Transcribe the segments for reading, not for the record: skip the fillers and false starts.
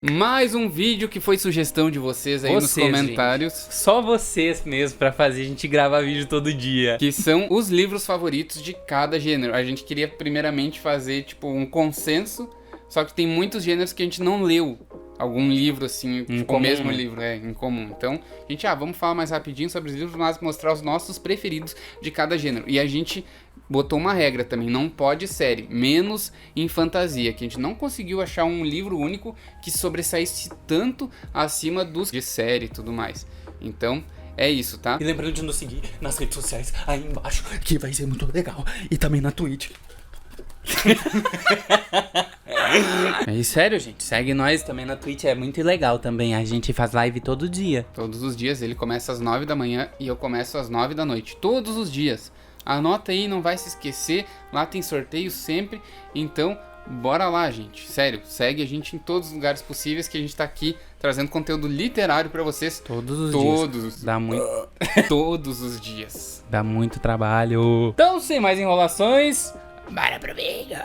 Mais um vídeo que foi sugestão de vocês aí nos comentários. Gente, só vocês mesmo pra fazer a gente gravar vídeo todo dia. Que são os livros favoritos de cada gênero. A gente queria primeiramente fazer tipo um consenso, só que tem muitos gêneros que a gente não leu algum livro assim, tipo, o mesmo livro, em comum. Então, a gente, vamos falar mais rapidinho sobre os livros, mas mostrar os nossos preferidos de cada gênero. E a gente botou uma regra também, não pode série, menos em fantasia, que a gente não conseguiu achar um livro único que sobressaísse tanto acima dos de série e tudo mais. Então, é isso, tá? E lembrando de nos seguir nas redes sociais aí embaixo, que vai ser muito legal. E também na Twitch. É sério, gente. Segue nós também na Twitch, é muito legal também. A gente faz live todo dia. Todos os dias, ele começa às 9 da manhã e eu começo às 9 da noite. Todos os dias. Anota aí, não vai se esquecer. Lá tem sorteio sempre. Então, bora lá, gente. Sério, segue a gente em todos os lugares possíveis que a gente tá aqui trazendo conteúdo literário pra vocês. Todos os dias. Dá muito... Todos os dias. Dá muito trabalho. Então, sem mais enrolações, bora pro vídeo.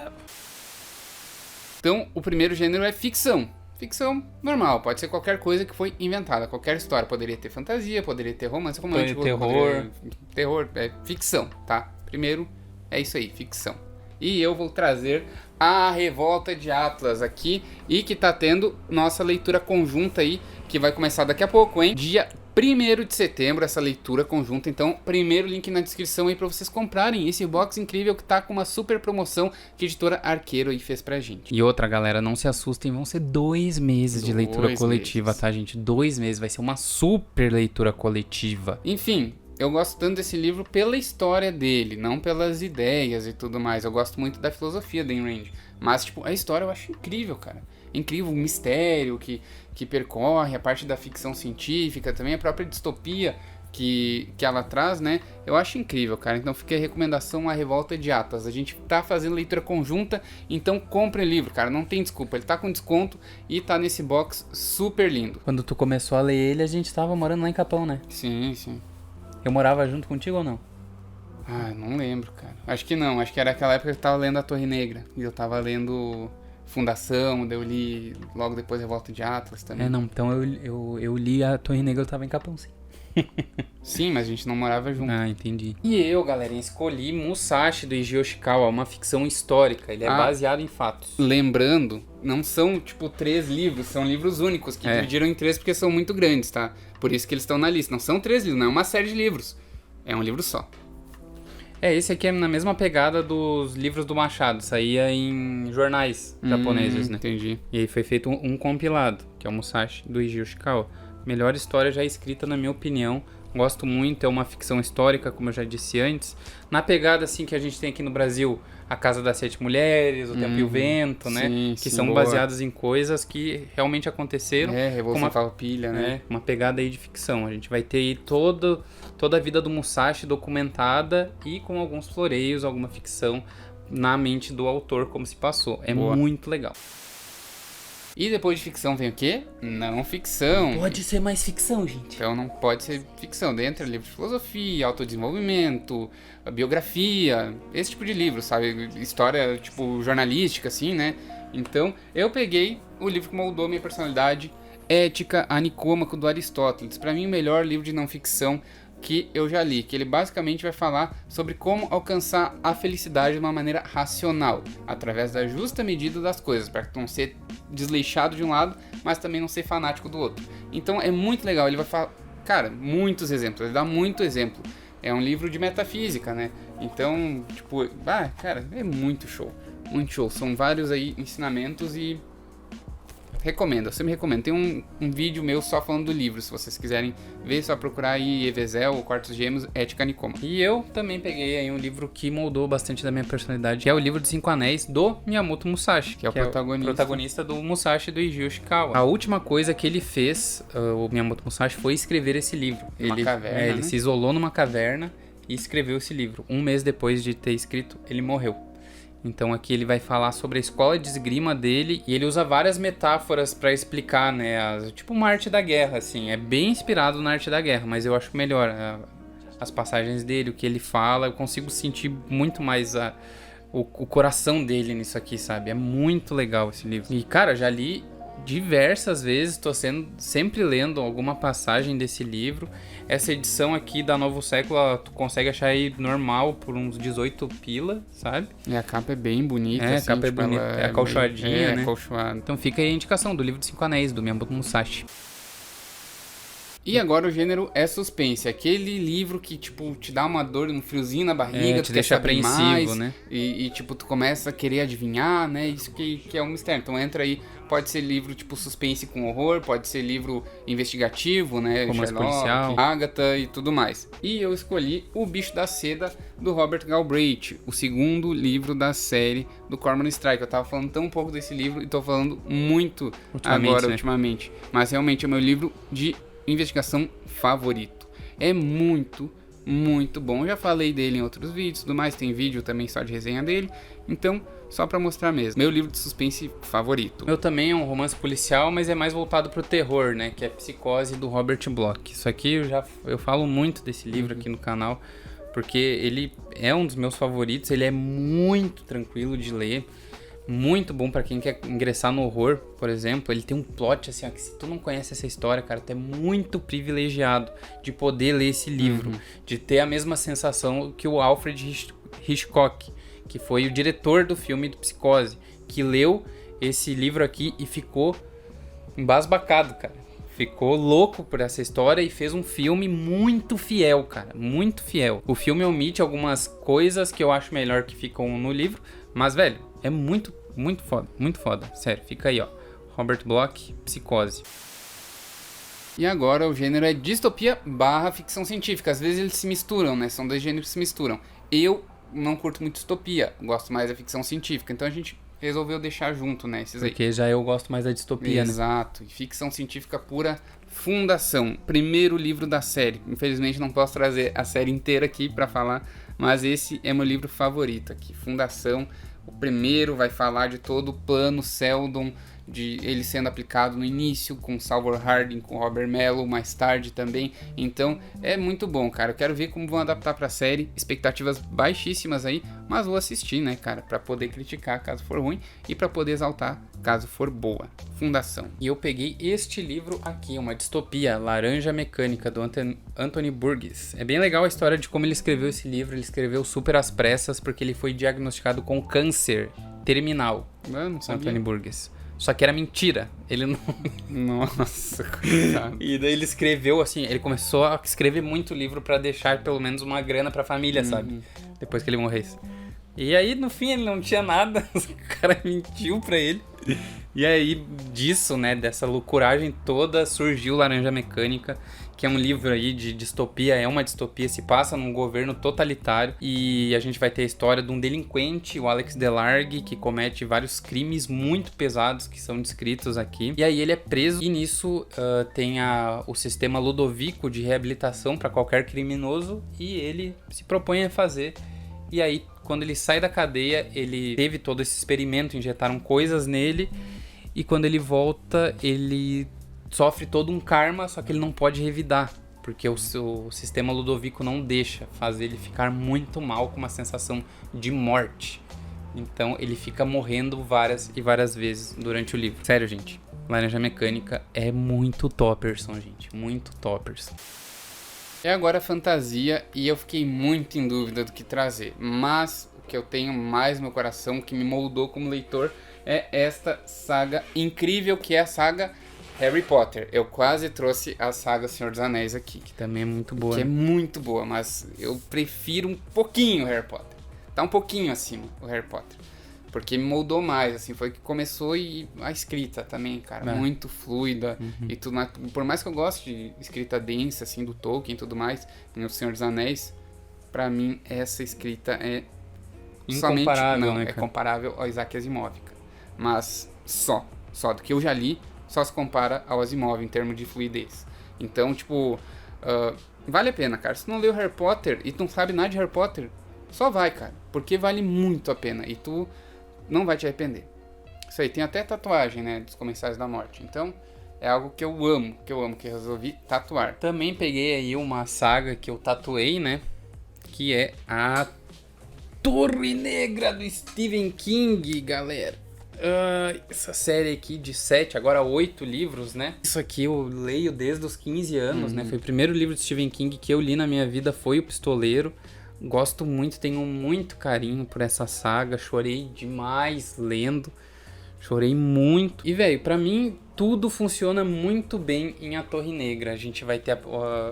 Então, o primeiro gênero é ficção. Ficção normal, pode ser qualquer coisa que foi inventada, qualquer história. Poderia ter fantasia, poderia ter romance romântico, terror. Terror, é ficção, tá? Primeiro, é isso aí, ficção. E eu vou trazer A Revolta de Atlas aqui, e que tá tendo nossa leitura conjunta aí, que vai começar daqui a pouco, hein? Dia 1º de setembro, essa leitura conjunta. Então, primeiro link na descrição aí pra vocês comprarem esse box incrível que tá com uma super promoção que a editora Arqueiro aí fez pra gente. E outra, galera, não se assustem, vão ser 2 meses de leitura coletiva, tá, gente? 2 meses, vai ser uma super leitura coletiva. Enfim, eu gosto tanto desse livro pela história dele, não pelas ideias e tudo mais. Eu gosto muito da filosofia da Ayn Rand. Mas, tipo, a história eu acho incrível, cara. Incrível, o mistério que percorre, a parte da ficção científica, também a própria distopia que ela traz, né? Eu acho incrível, cara. Então fica a recomendação, A Revolta de Atlas. A gente tá fazendo leitura conjunta, então compre o livro, cara. Não tem desculpa, ele tá com desconto e tá nesse box super lindo. Quando tu começou a ler ele, a gente tava morando lá em Capão, né? Sim, sim. Eu morava junto contigo ou não? Não lembro, cara. Acho que não, acho que era aquela época que eu tava lendo A Torre Negra. E eu tava lendo Fundação, daí eu li logo depois Revolta de Atlas também. Não, então eu li A Torre Negra, eu tava em Capão, sim. Sim, mas a gente não morava junto. Entendi. E eu, galera, escolhi Musashi, do Eiji Yoshikawa, uma ficção histórica. Ele é baseado em fatos. Lembrando, não são, tipo, 3 livros, são livros únicos, que dividiram em 3 porque são muito grandes, tá? Por isso que eles estão na lista. Não são 3 livros, não é uma série de livros. É um livro só. Esse aqui é na mesma pegada dos livros do Machado, saía em jornais japoneses, né? Entendi. E aí foi feito um compilado, que é o Musashi, do Eiji Yoshikawa. Melhor história já escrita, na minha opinião. Gosto muito, é uma ficção histórica, como eu já disse antes. Na pegada, assim, que a gente tem aqui no Brasil, A Casa das 7 Mulheres, O Tempo e o Vento, né? Que são baseadas em coisas que realmente aconteceram. Revolução Farroupilha, né? Uma pegada aí de ficção. A gente vai ter aí toda a vida do Musashi documentada e com alguns floreios, alguma ficção na mente do autor, como se passou. É muito legal. E depois de ficção vem o quê? Não ficção. Pode ser mais ficção, gente. Então não pode ser ficção. Dentro é livro de filosofia, autodesenvolvimento, biografia, esse tipo de livro, sabe? História, tipo, jornalística, assim, né? Então, eu peguei o livro que moldou minha personalidade, Ética a Nicômaco, do Aristóteles. Pra mim, o melhor livro de não ficção que eu já li, que ele basicamente vai falar sobre como alcançar a felicidade de uma maneira racional, através da justa medida das coisas, para não ser desleixado de um lado, mas também não ser fanático do outro. Então é muito legal, ele vai falar, cara, muitos exemplos, ele dá muito exemplo. É um livro de metafísica, né? Então, tipo, cara, é muito show, muito show. São vários aí ensinamentos e recomendo, eu sempre recomendo. Tem um vídeo meu só falando do livro, se vocês quiserem ver, é só procurar aí Evezel, Quartos Gêmeos, Ética a Nicômaco. E eu também peguei aí um livro que moldou bastante da minha personalidade, que é o livro de 5 Anéis, do Miyamoto Musashi, que é o protagonista do Musashi, do Eiji Yoshikawa. A última coisa que ele fez, o Miyamoto Musashi, foi escrever esse livro. Ele se isolou numa caverna e escreveu esse livro. 1 mês depois de ter escrito, ele morreu. Então aqui ele vai falar sobre a escola de esgrima dele e ele usa várias metáforas pra explicar, né, tipo uma arte da guerra, assim. É bem inspirado na arte da guerra, mas eu acho melhor as passagens dele, o que ele fala, eu consigo sentir muito mais o coração dele nisso aqui, sabe? É muito legal esse livro. E, cara, já li diversas vezes, tô sempre lendo alguma passagem desse livro. Essa edição aqui da Novo Século, tu consegue achar aí normal por uns 18 pila, sabe? E a capa é bem bonita, assim, a capa tipo, é bonita, é acolchoadinha, né? Acolchoada. Então fica aí a indicação do livro dos 5 Anéis, do Miyamoto Musashi. E agora o gênero é suspense, aquele livro que, tipo, te dá uma dor, um friozinho na barriga, te deixa apreensivo, mais, né? E, tipo, tu começa a querer adivinhar, né? Isso que é um mistério. Então entra aí, pode ser livro, tipo, suspense com horror, pode ser livro investigativo, né? Romance policial, Agatha e tudo mais. E eu escolhi O Bicho da Seda, do Robert Galbraith, o segundo livro da série do Cormoran Strike. Eu tava falando tão pouco desse livro e tô falando muito ultimamente. Mas realmente é o meu livro de investigação favorito. É muito bom. Eu já falei dele em outros vídeos, tudo mais, tem vídeo também só de resenha dele. Então, só pra mostrar mesmo. Meu livro de suspense favorito. Meu também é um romance policial, mas é mais voltado pro terror, né? Que é Psicose, do Robert Bloch. Isso aqui eu falo muito desse livro aqui no canal, porque ele é um dos meus favoritos. Ele é muito tranquilo de ler. Muito bom pra quem quer ingressar no horror, por exemplo. Ele tem um plot assim, ó, que se tu não conhece essa história, cara, tu é muito privilegiado de poder ler esse livro, de ter a mesma sensação que o Alfred Hitchcock, que foi o diretor do filme do Psicose, que leu esse livro aqui e ficou embasbacado, cara. Ficou louco por essa história e fez um filme muito fiel, cara, muito fiel. O filme omite algumas coisas que eu acho melhor que ficam no livro, mas, velho, é muito foda, sério, fica aí, ó, Robert Bloch, Psicose. E agora o gênero é distopia / ficção científica, às vezes eles se misturam, né, são dois gêneros que se misturam. Eu não curto muito distopia, gosto mais da ficção científica, então a gente resolveu deixar junto, né, esses aí. Porque já eu gosto mais da distopia, Exato, né? E ficção científica pura, Fundação, primeiro livro da série. Infelizmente não posso trazer a série inteira aqui pra falar, mas esse é meu livro favorito aqui, Fundação. O primeiro vai falar de todo o plano Seldon, de ele sendo aplicado no início, com Salvor Harding, com Robert Mello, mais tarde também. Então é muito bom, cara. Eu quero ver como vão adaptar pra série. Expectativas baixíssimas aí, mas vou assistir, né, cara, pra poder criticar caso for ruim e pra poder exaltar caso for boa. Fundação. E eu peguei este livro aqui, uma distopia, Laranja Mecânica, do Anthony Burgess. É bem legal a história de como ele escreveu esse livro. Ele escreveu super às pressas porque ele foi diagnosticado com câncer terminal. Mano, Anthony Burgess. Só que era mentira. Ele não... Nossa, coitado. E daí ele escreveu assim, ele começou a escrever muito livro pra deixar pelo menos uma grana pra família, sabe? Depois que ele morresse. E aí, no fim, ele não tinha nada. O cara mentiu pra ele. E aí, disso, né, dessa loucuragem toda, surgiu Laranja Mecânica, que é um livro aí de distopia, é uma distopia, se passa num governo totalitário, e a gente vai ter a história de um delinquente, o Alex Delargue, que comete vários crimes muito pesados que são descritos aqui, e aí ele é preso, e nisso tem o sistema Ludovico de reabilitação para qualquer criminoso, e ele se propõe a fazer. E aí, quando ele sai da cadeia, ele teve todo esse experimento, injetaram coisas nele, e quando ele volta, ele sofre todo um karma, só que ele não pode revidar, porque o sistema Ludovico não deixa, fazer ele ficar muito mal, com uma sensação de morte. Então ele fica morrendo várias e várias vezes durante o livro. Sério, gente, Laranja Mecânica é muito topperson, gente, muito topperson. É agora fantasia e eu fiquei muito em dúvida do que trazer, mas o que eu tenho mais no meu coração, que me moldou como leitor, é esta saga incrível que é a saga Harry Potter. Eu quase trouxe a saga Senhor dos Anéis aqui. Que também é muito boa. Que é muito boa, mas eu prefiro um pouquinho o Harry Potter. Tá um pouquinho acima o Harry Potter. Porque me moldou mais, assim, foi que começou, e a escrita também, cara, muito fluida e tudo mais. Por mais que eu goste de escrita densa, assim, do Tolkien e tudo mais, no Senhor dos Anéis, pra mim essa escrita é incomparável, somente, né, é comparável ao Isaac Asimov, cara. Mas só do que eu já li, só se compara ao Asimov em termos de fluidez. Então, tipo, vale a pena, cara. Se tu não leu Harry Potter e tu não sabe nada de Harry Potter, só vai, cara, porque vale muito a pena e tu não vai te arrepender. Isso aí, tem até tatuagem, né, dos Comensais da Morte. Então, é algo que eu amo, que eu resolvi tatuar. Também peguei aí uma saga que eu tatuei, né, que é a Torre Negra do Stephen King, galera. Essa série aqui de 7, agora 8 livros, né? Isso aqui eu leio desde os 15 anos, né? Foi o primeiro livro de Stephen King que eu li na minha vida, foi O Pistoleiro. Gosto muito, tenho muito carinho por essa saga, chorei demais lendo, chorei muito. E, velho, pra mim, tudo funciona muito bem em A Torre Negra. A gente vai ter...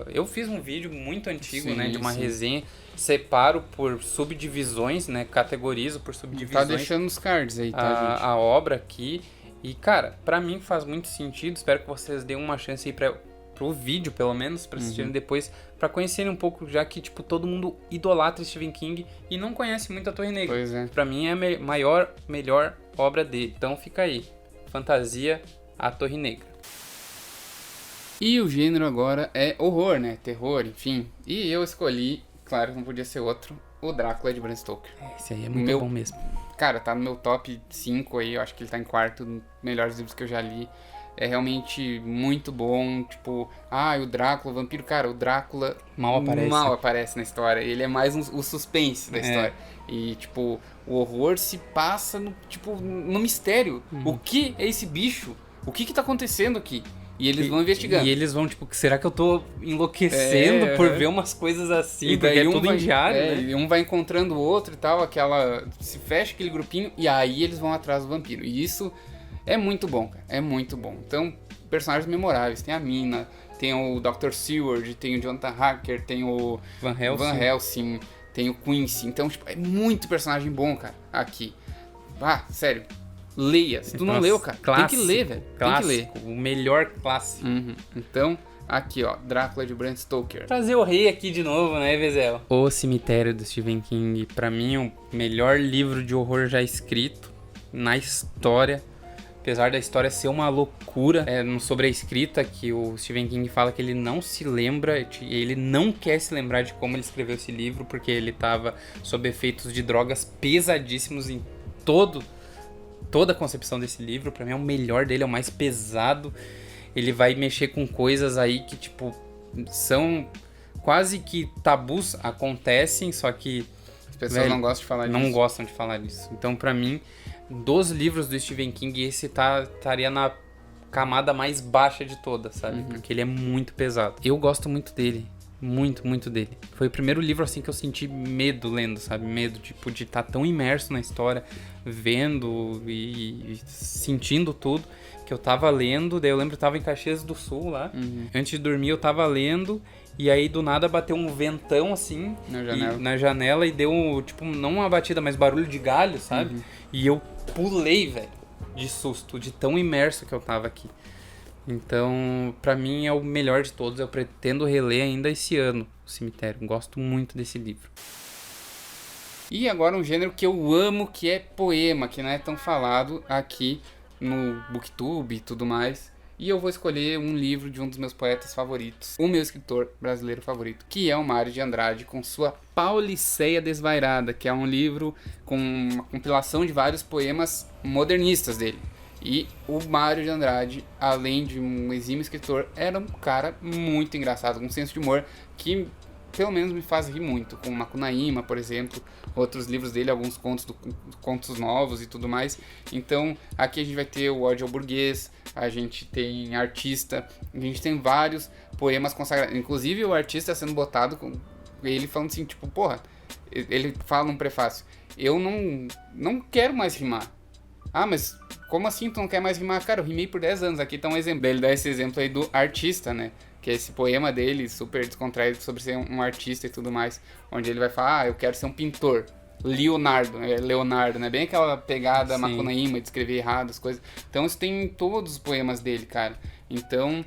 eu fiz um vídeo muito antigo, né? De uma resenha. Separo por subdivisões, né? Categorizo por subdivisões. Tá deixando os cards aí, tá, gente? A obra aqui. E, cara, pra mim faz muito sentido. Espero que vocês deem uma chance aí pro vídeo, pelo menos, pra assistirem depois, pra conhecerem um pouco, já que, tipo, todo mundo idolatra Stephen King e não conhece muito A Torre Negra. Pois é. Pra mim é a melhor obra dele. Então fica aí. Fantasia, A Torre Negra. E o gênero agora é horror, né? Terror, enfim. E eu escolhi, claro, não podia ser outro, o Drácula de Bram Stoker. Esse aí é muito bom mesmo. Cara, tá no meu top 5 aí, eu acho que ele tá em quarto, melhores livros que eu já li. É realmente muito bom, tipo, o Drácula, o vampiro, cara, o Drácula mal aparece na história, ele é mais o suspense da história. E, tipo, o horror se passa no mistério. O que é esse bicho? O que tá acontecendo aqui? E eles vão investigando. E eles vão, tipo, será que eu tô enlouquecendo por ver umas coisas assim? E daí tudo em diário, né? E um vai encontrando o outro e tal, se fecha aquele grupinho, e aí eles vão atrás do vampiro. E isso é muito bom, cara. É muito bom. Então, personagens memoráveis. Tem a Mina, tem o Dr. Seward, tem o Jonathan Harker, tem o Van Helsing, tem o Quincy. Então, tipo, é muito personagem bom, cara, aqui. Sério. Leia. Se tu não leu, cara, clássico, tem que ler, velho. Clássico, tem que ler. O melhor clássico. Então, aqui, ó, Drácula de Bram Stoker. Trazer o rei aqui de novo, né, Vezel? O Cemitério do Stephen King, pra mim, o melhor livro de horror já escrito na história. Apesar da história ser uma loucura, sobre a escrita, que o Stephen King fala que ele não se lembra, ele não quer se lembrar de como ele escreveu esse livro, porque ele estava sob efeitos de drogas pesadíssimos em toda a concepção desse livro. Pra mim é o melhor dele, é o mais pesado. Ele vai mexer com coisas aí que, tipo, são quase que tabus, acontecem, só que as pessoas não gostam de falar disso. Não gostam de falar disso. Então, pra mim, dos livros do Stephen King, esse estaria na camada mais baixa de todas, sabe? Porque ele é muito pesado. Eu gosto muito dele. Muito, muito dele. Foi o primeiro livro, assim, que eu senti medo lendo, sabe? Medo, tipo, de estar tão imerso na história, vendo e sentindo tudo, que eu tava lendo. Daí eu lembro que eu tava em Caxias do Sul, lá. Antes de dormir, eu tava lendo. E aí, do nada, bateu um ventão, assim, na janela. E deu, tipo, não uma batida, mas barulho de galho, sabe? E eu pulei, velho, de susto, de tão imerso que eu tava aqui. Então, pra mim, é o melhor de todos. Eu pretendo reler ainda esse ano, O Cemitério. Gosto muito desse livro. E agora um gênero que eu amo, que é poema, que não é tão falado aqui no Booktube e tudo mais. E eu vou escolher um livro de um dos meus poetas favoritos, o meu escritor brasileiro favorito, que é o Mário de Andrade, com sua Pauliceia Desvairada, que é um livro com uma compilação de vários poemas modernistas dele. E o Mário de Andrade, além de um exímio escritor, era um cara muito engraçado, com um senso de humor que pelo menos me faz rir muito, com Macunaíma, por exemplo, outros livros dele, alguns contos novos e tudo mais. Então, aqui a gente vai ter o Ódio ao Burguês, a gente tem Artista, a gente tem vários poemas consagrados, inclusive o Artista sendo botado com ele falando assim, tipo, porra, ele fala num prefácio, eu não quero mais rimar. Mas como assim tu não quer mais rimar? Cara, eu rimei por 10 anos. Aqui tá um exemplo. Ele dá esse exemplo aí do Artista, né? Que é esse poema dele, super descontraído, sobre ser um artista e tudo mais. Onde ele vai falar, eu quero ser um pintor. Leonardo, né? Bem aquela pegada Macunaíma de escrever errado as coisas. Então isso tem em todos os poemas dele, cara. Então,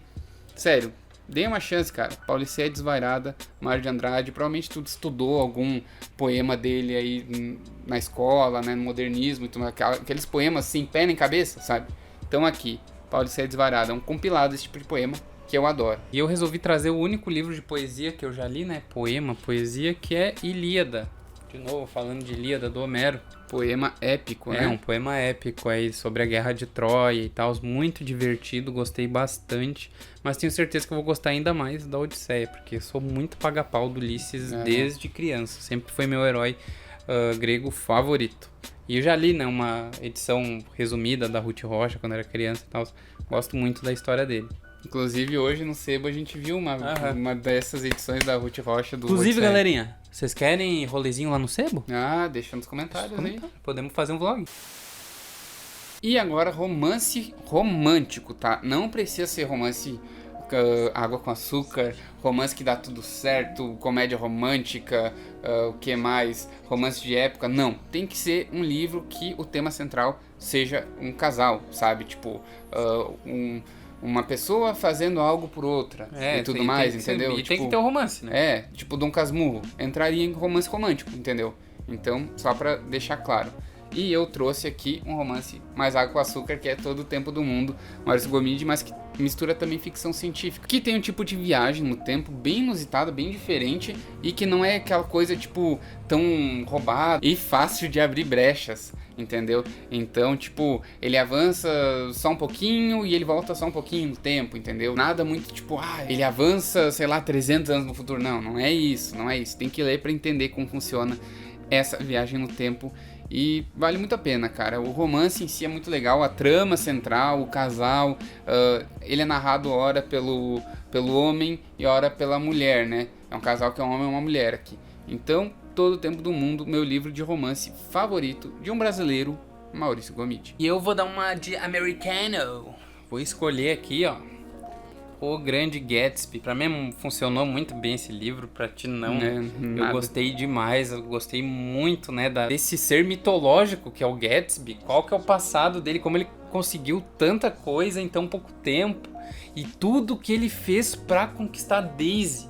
sério, dê uma chance, cara. Pauliceia Desvairada, Mário de Andrade. Provavelmente tu estudou algum poema dele aí na escola, né? No modernismo e tudo. Aqueles poemas sem pé nem cabeça, sabe? Então aqui, Pauliceia Desvairada. É um compilado desse tipo de poema que eu adoro. E eu resolvi trazer o único livro de poesia que eu já li, né? Poesia, que é Ilíada. De novo, falando de Ilíada, do Homero. Poema épico, né? É, um poema épico aí sobre a Guerra de Troia e tal. Muito divertido, gostei bastante. Mas tenho certeza que eu vou gostar ainda mais da Odisseia, porque eu sou muito paga-pau do Ulisses desde criança. Sempre foi meu herói grego favorito. E eu já li, né, uma edição resumida da Ruth Rocha quando era criança e tal. Gosto muito da história dele. Inclusive, hoje no Sebo a gente viu uma dessas edições da Ruth Rocha do Inclusive, galerinha, vocês querem rolezinho lá no Sebo? Ah, deixa nos comentários aí. Podemos fazer um vlog. E agora, romance romântico, tá? Não precisa ser romance água com açúcar, romance que dá tudo certo, comédia romântica, o que mais? Romance de época. Não, tem que ser um livro que o tema central seja um casal, sabe? Tipo, uma pessoa fazendo algo por outra e tudo mais, entendeu? E tem que ter um romance, né? Tipo Dom Casmurro, entraria em romance romântico, entendeu? Então, só pra deixar claro. E eu trouxe aqui um romance mais água com açúcar, que é Todo o Tempo do Mundo, Maurício Gomide, mas que mistura também ficção científica. Que tem um tipo de viagem no tempo bem inusitada, bem diferente, e que não é aquela coisa, tipo, tão roubada e fácil de abrir brechas, entendeu? Então, tipo, ele avança só um pouquinho e ele volta só um pouquinho no tempo, entendeu? Nada muito, tipo, ele avança, sei lá, 300 anos no futuro. Não é isso. Tem que ler pra entender como funciona essa viagem no tempo. E vale muito a pena, cara. O romance em si é muito legal, a trama central, o casal, ele é narrado ora pelo homem e ora pela mulher, né? É um casal que é um homem e uma mulher aqui. Então, Todo o Tempo do Mundo, meu livro de romance favorito de um brasileiro, Maurício Gomide. E eu vou dar uma de americano. Vou escolher aqui, ó, O Grande Gatsby. Pra mim funcionou muito bem esse livro, pra ti não. Eu gostei demais, eu gostei muito, né, desse ser mitológico que é o Gatsby. Qual que é o passado dele, como ele conseguiu tanta coisa em tão pouco tempo. E tudo que ele fez pra conquistar a Daisy,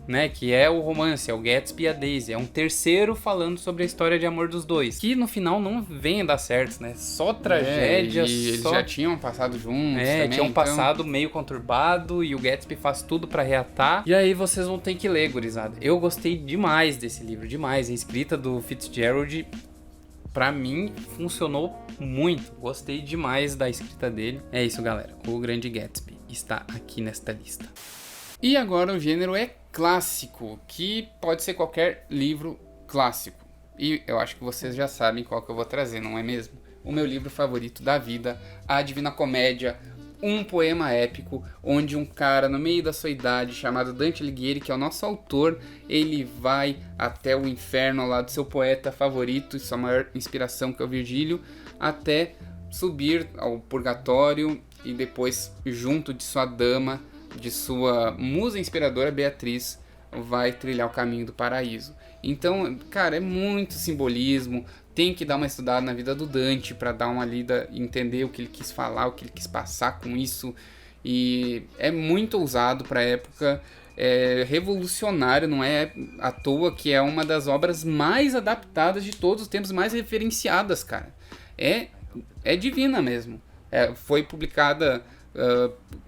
né, que é o romance, é o Gatsby e a Daisy. É um terceiro falando sobre a história de amor dos dois, que no final não vem a dar certo, né? Só tragédia, eles já tinham passado juntos também, tinham passado meio conturbado e o Gatsby faz tudo pra reatar. E aí vocês vão ter que ler, gurizada. Eu gostei demais desse livro, demais. A escrita do Fitzgerald, pra mim, funcionou muito. Gostei demais da escrita dele. É isso, galera. O Grande Gatsby está aqui nesta lista. E agora o gênero é clássico, que pode ser qualquer livro clássico. E eu acho que vocês já sabem qual que eu vou trazer, não é mesmo? O meu livro favorito da vida, A Divina Comédia, um poema épico, onde um cara no meio da sua idade, chamado Dante Alighieri, que é o nosso autor, ele vai até o inferno ao lado do seu poeta favorito e sua maior inspiração, que é o Virgílio, até subir ao purgatório e depois, junto de sua dama, de sua musa inspiradora, Beatriz, vai trilhar o caminho do paraíso. Então, cara, é muito simbolismo. Tem que dar uma estudada na vida do Dante para dar uma lida e entender o que ele quis falar, o que ele quis passar com isso. E é muito ousado para a época, é revolucionário, não é à toa que é uma das obras mais adaptadas de todos os tempos, mais referenciadas, cara. É divina mesmo. Foi publicada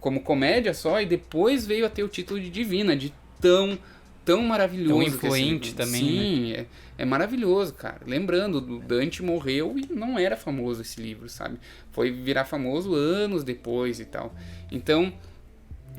como comédia só, e depois veio a ter o título de divina, de tão maravilhoso. Tão influente também. Sim, né? É maravilhoso, cara. Lembrando, o Dante morreu e não era famoso esse livro, sabe? Foi virar famoso anos depois e tal. Então,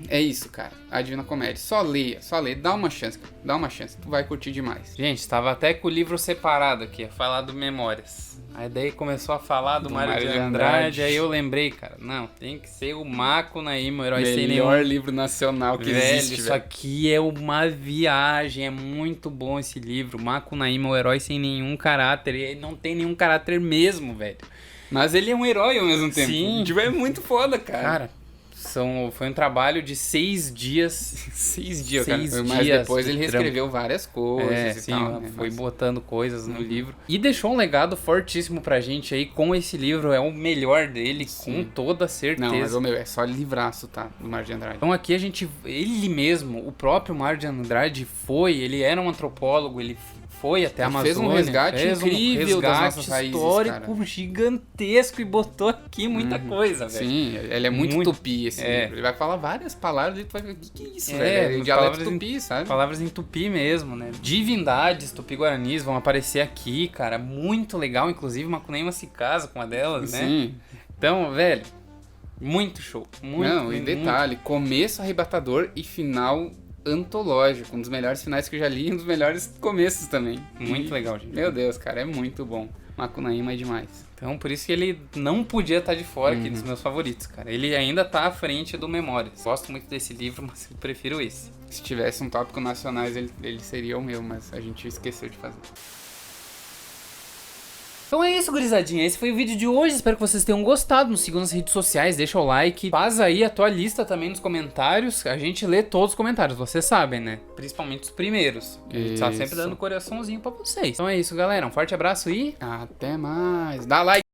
é isso, cara. A Divina Comédia. Só leia. Dá uma chance, cara. Dá uma chance. Tu vai curtir demais. Gente, estava até com o livro separado aqui, a falar do Memórias. Aí daí começou a falar do Mário de Andrade, aí eu lembrei, cara, não, tem que ser o Macunaíma, o Herói Sem Nenhum. Melhor livro nacional que existe, Isso aqui é uma viagem, é muito bom esse livro. Macunaíma, o Herói Sem Nenhum Caráter, e ele não tem nenhum caráter mesmo, velho. Mas ele é um herói ao mesmo tempo. Sim. Tipo, é muito foda, cara. Cara, foi um trabalho de 6 dias. 6 dias, cara. Mas depois ele reescreveu várias coisas e tal. Né? Foi botando coisas no livro. E deixou um legado fortíssimo pra gente aí com esse livro. É o melhor dele, com toda certeza. Não, mas o meu é só livraço, tá? Do Mário de Andrade. Então aqui ele mesmo, o próprio Mário de Andrade ele era um antropólogo, ele foi até a Amazônia. Fez um resgate incrível das nossas raízes, histórico, cara. Gigantesco, e botou aqui muita coisa, velho. Sim, ele é muito tupi esse livro. Ele vai falar várias palavras e tu vai ver, o que é isso, velho? É dialeto tupi, sabe? Palavras em tupi mesmo, né? Divindades tupi-guaranis vão aparecer aqui, cara. Muito legal, inclusive Macunaíma se casa com uma delas, né? Sim. Então, velho, muito show. Não, e detalhe, começo arrebatador e final antológico, um dos melhores finais que eu já li e um dos melhores começos também. Muito legal, gente. Meu Deus, cara, é muito bom. Macunaíma é demais. Então, por isso que ele não podia estar de fora aqui dos meus favoritos, cara. Ele ainda tá à frente do Memórias. Gosto muito desse livro, mas eu prefiro esse. Se tivesse um tópico nacionais, ele seria o meu, mas a gente esqueceu de fazer. Então é isso, gurizadinha. Esse foi o vídeo de hoje. Espero que vocês tenham gostado. Nos sigam nas redes sociais, deixa o like. Faz aí a tua lista também nos comentários. A gente lê todos os comentários, vocês sabem, né? Principalmente os primeiros. A gente tá sempre dando coraçãozinho pra vocês. Então é isso, galera. Um forte abraço e... até mais. Dá like.